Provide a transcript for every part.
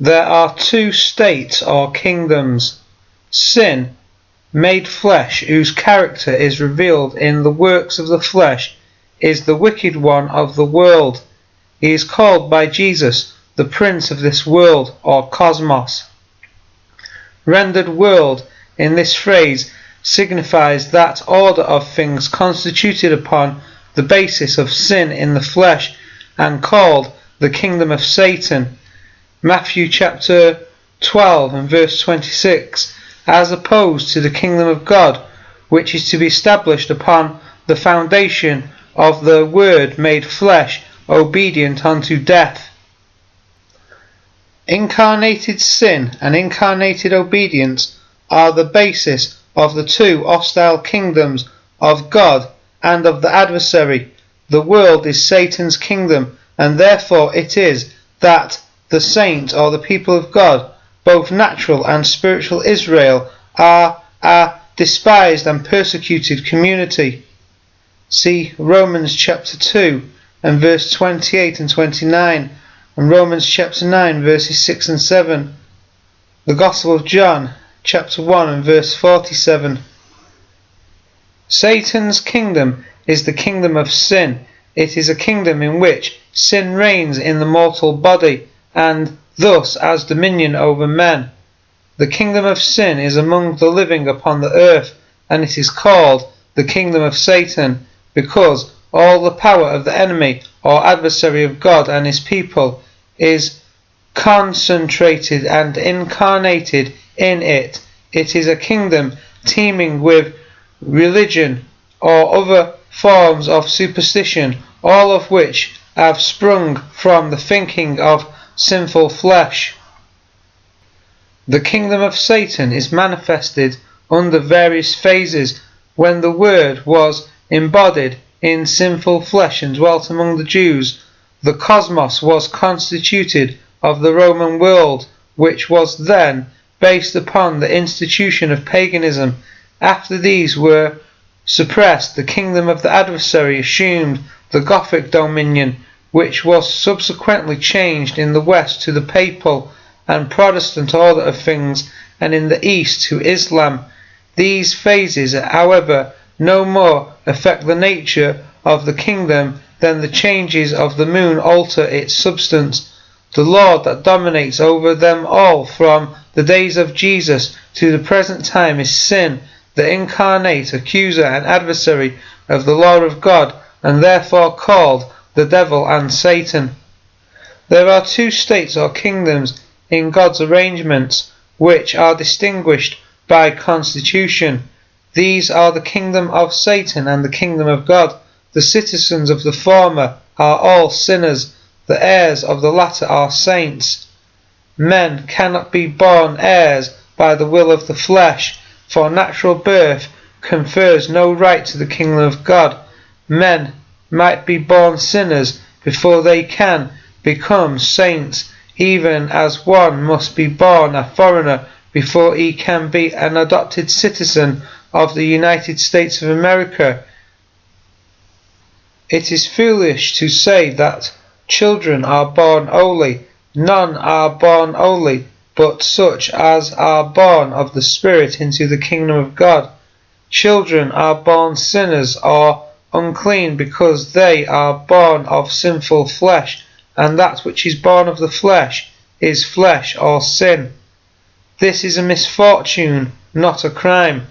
There are two states or kingdoms. Sin, made flesh, whose character is revealed in the works of the flesh, is the wicked one of the world. He is called by Jesus the prince of this world, or cosmos. Rendered world in this phrase signifies that order of things constituted upon the basis of sin in the flesh and called the kingdom of Satan. Matthew chapter 12 and verse 26, as opposed to the kingdom of God, which is to be established upon the foundation of the Word made flesh, obedient unto death. Incarnated sin and incarnated obedience are the basis of the two hostile kingdoms of God and of the adversary. The world is Satan's kingdom, and therefore it is that the saints, or the people of God, both natural and spiritual Israel, are a despised and persecuted community. See Romans chapter 2 and verse 28 and 29, and Romans chapter 9 verses 6 and 7. The Gospel of John chapter 1 and verse 47. Satan's kingdom is the kingdom of sin. It is a kingdom in which sin reigns in the mortal body, and thus has dominion over men. The kingdom of sin is among the living upon the earth, and it is called the kingdom of Satan, because all the power of the enemy, or adversary of God and his people, is concentrated and incarnated in it. It is a kingdom teeming with religion or other forms of superstition, all of which have sprung from the thinking of sinful flesh. The kingdom of Satan is manifested under various phases. When the Word was embodied in sinful flesh and dwelt among the Jews, the cosmos was constituted of the Roman world, which was then based upon the institution of paganism. After these were suppressed, the kingdom of the adversary assumed the Gothic dominion, which was subsequently changed in the West to the papal and Protestant order of things, and in the East to Islam. These phases, however, no more affect the nature of the kingdom than the changes of the moon alter its substance. The Lord that dominates over them all from the days of Jesus to the present time is sin, the incarnate accuser and adversary of the law of God, and therefore called the devil and Satan. There are two states or kingdoms in God's arrangements, which are distinguished by constitution. These are the kingdom of Satan and the kingdom of God. The citizens of the former are all sinners, the heirs of the latter are saints. Men cannot be born heirs by the will of the flesh, for natural birth confers no right to the kingdom of God. Men might be born sinners before they can become saints, even as one must be born a foreigner before he can be an adopted citizen of the United States of America. It is foolish to say that children are born holy. None are born holy, but such as are born of the Spirit into the kingdom of God. Children are born sinners or unclean because they are born of sinful flesh, and that which is born of the flesh is flesh or sin. This is a misfortune, not a crime.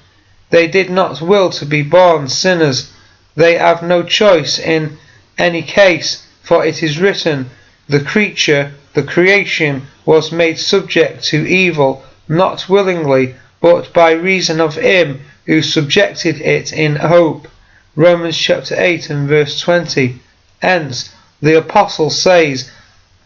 They did not will to be born sinners. They have no choice in any case, for it is written, the creature, the creation, was made subject to evil, not willingly, but by reason of him who subjected it in hope. Romans chapter 8 and verse 20. Hence, the apostle says,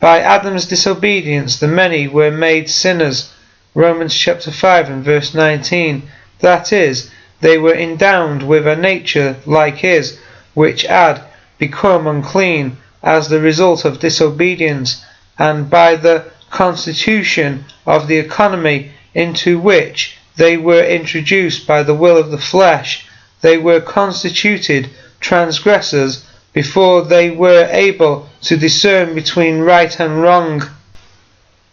by Adam's disobedience the many were made sinners. Romans chapter 5 and verse 19. That is, they were endowed with a nature like his, which had become unclean as the result of disobedience, and by the constitution of the economy into which they were introduced by the will of the flesh, they were constituted transgressors before they were able to discern between right and wrong.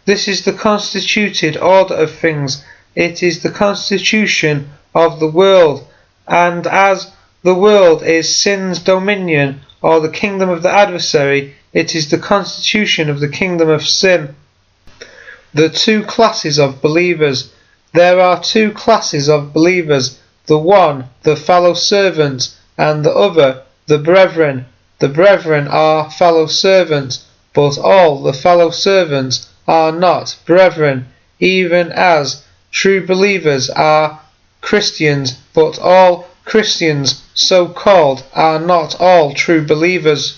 This is the constituted order of things. It is the constitution of the world, and as the world is sin's dominion, or the kingdom of the adversary, it is the constitution of the kingdom of sin. The two classes of believers. There are two classes of believers, the one, the fellow servants, and the other, the brethren. The brethren are fellow servants, but all the fellow servants are not brethren, even as true believers are Christians, but all Christians so called are not all true believers.